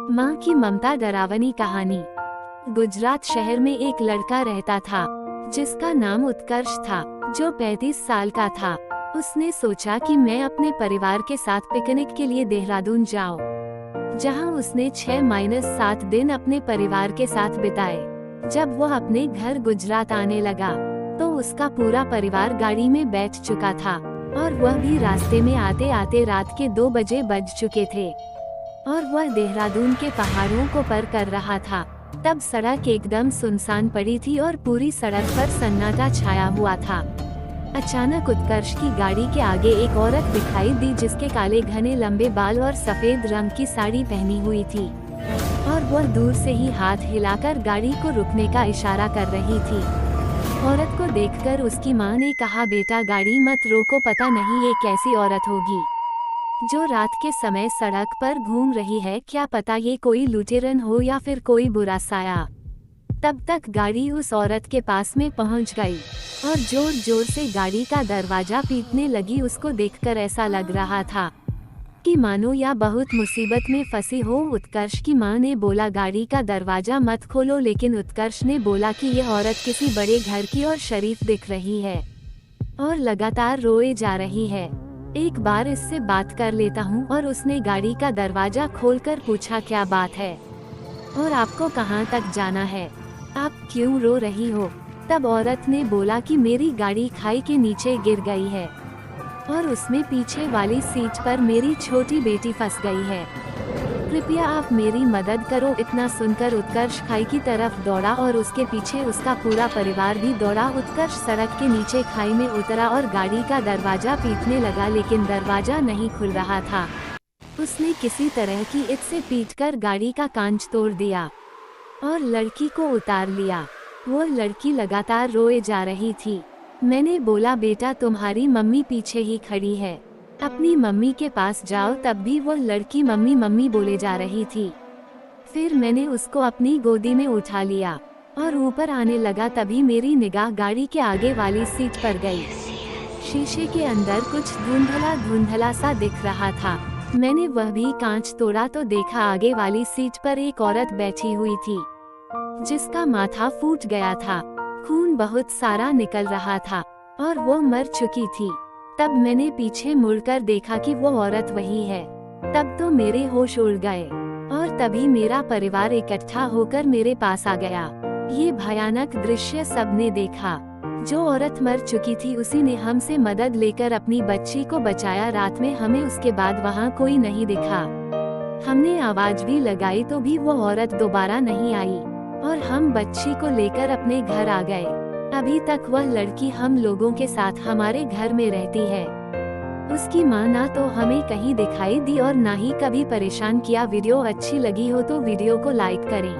माँ की ममता डरावनी कहानी। गुजरात शहर में एक लड़का रहता था जिसका नाम उत्कर्ष था, जो 35 साल का था। उसने सोचा कि मैं अपने परिवार के साथ पिकनिक के लिए देहरादून जाऊं, जहां उसने 6-7 दिन अपने परिवार के साथ बिताए। जब वह अपने घर गुजरात आने लगा तो उसका पूरा परिवार गाड़ी में बैठ चुका था और वह भी रास्ते में आते आते रात के 2 बजे बज चुके थे और वह देहरादून के पहाड़ों को पार कर रहा था। तब सड़क एकदम सुनसान पड़ी थी और पूरी सड़क पर सन्नाटा छाया हुआ था। अचानक उत्कर्ष की गाड़ी के आगे एक औरत दिखाई दी जिसके काले घने लंबे बाल और सफेद रंग की साड़ी पहनी हुई थी और वह दूर से ही हाथ हिलाकर गाड़ी को रुकने का इशारा कर रही थी। औरत को देखकर उसकी मां ने कहा, बेटा गाड़ी मत रोको, पता नहीं ये कैसी औरत होगी जो रात के समय सड़क पर घूम रही है, क्या पता ये कोई लुटेरन हो या फिर कोई बुरा साया। तब तक गाड़ी उस औरत के पास में पहुंच गई और जोर जोर से गाड़ी का दरवाजा पीटने लगी। उसको देखकर ऐसा लग रहा था कि मानो या बहुत मुसीबत में फंसी हो। उत्कर्ष की मां ने बोला, गाड़ी का दरवाजा मत खोलो, लेकिन उत्कर्ष ने बोला कि यह औरत किसी बड़े घर की और शरीफ दिख रही है और लगातार रोए जा रही है, एक बार इससे बात कर लेता हूँ। और उसने गाड़ी का दरवाजा खोलकर पूछा, क्या बात है और आपको कहाँ तक जाना है, आप क्यों रो रही हो। तब औरत ने बोला कि मेरी गाड़ी खाई के नीचे गिर गई है और उसमें पीछे वाली सीट पर मेरी छोटी बेटी फंस गई है, कृपया आप मेरी मदद करो। इतना सुनकर उत्कर्ष खाई की तरफ दौड़ा और उसके पीछे उसका पूरा परिवार भी दौड़ा। उत्कर्ष सड़क के नीचे खाई में उतरा और गाड़ी का दरवाजा पीटने लगा, लेकिन दरवाजा नहीं खुल रहा था। उसने किसी तरह की ईंट से पीटकर गाड़ी का कांच तोड़ दिया और लड़की को उतार लिया। वो लड़की लगातार रोए जा रही थी। मैंने बोला, बेटा तुम्हारी मम्मी पीछे ही खड़ी है, अपनी मम्मी के पास जाओ। तब भी वो लड़की मम्मी मम्मी बोले जा रही थी। फिर मैंने उसको अपनी गोदी में उठा लिया और ऊपर आने लगा। तभी मेरी निगाह गाड़ी के आगे वाली सीट पर गई। शीशे के अंदर कुछ धुंधला धुंधला सा दिख रहा था। मैंने वह भी कांच तोड़ा तो देखा आगे वाली सीट पर एक औरत बैठी हुई थी जिसका माथा फूट गया था, खून बहुत सारा निकल रहा था और वो मर चुकी थी। तब मैंने पीछे मुड़कर देखा कि वो औरत वही है। तब तो मेरे होश उड़ गए और तभी मेरा परिवार इकट्ठा होकर मेरे पास आ गया। ये भयानक दृश्य सबने देखा। जो औरत मर चुकी थी उसी ने हमसे मदद लेकर अपनी बच्ची को बचाया। रात में हमें उसके बाद वहाँ कोई नहीं दिखा। हमने आवाज भी लगाई तो भी वो औरत दोबारा नहीं आई और हम बच्ची को लेकर अपने घर आ गए। अभी तक वह लड़की हम लोगों के साथ हमारे घर में रहती है। उसकी माँ ना तो हमें कहीं दिखाई दी और ना ही कभी परेशान किया। वीडियो अच्छी लगी हो तो वीडियो को लाइक करें।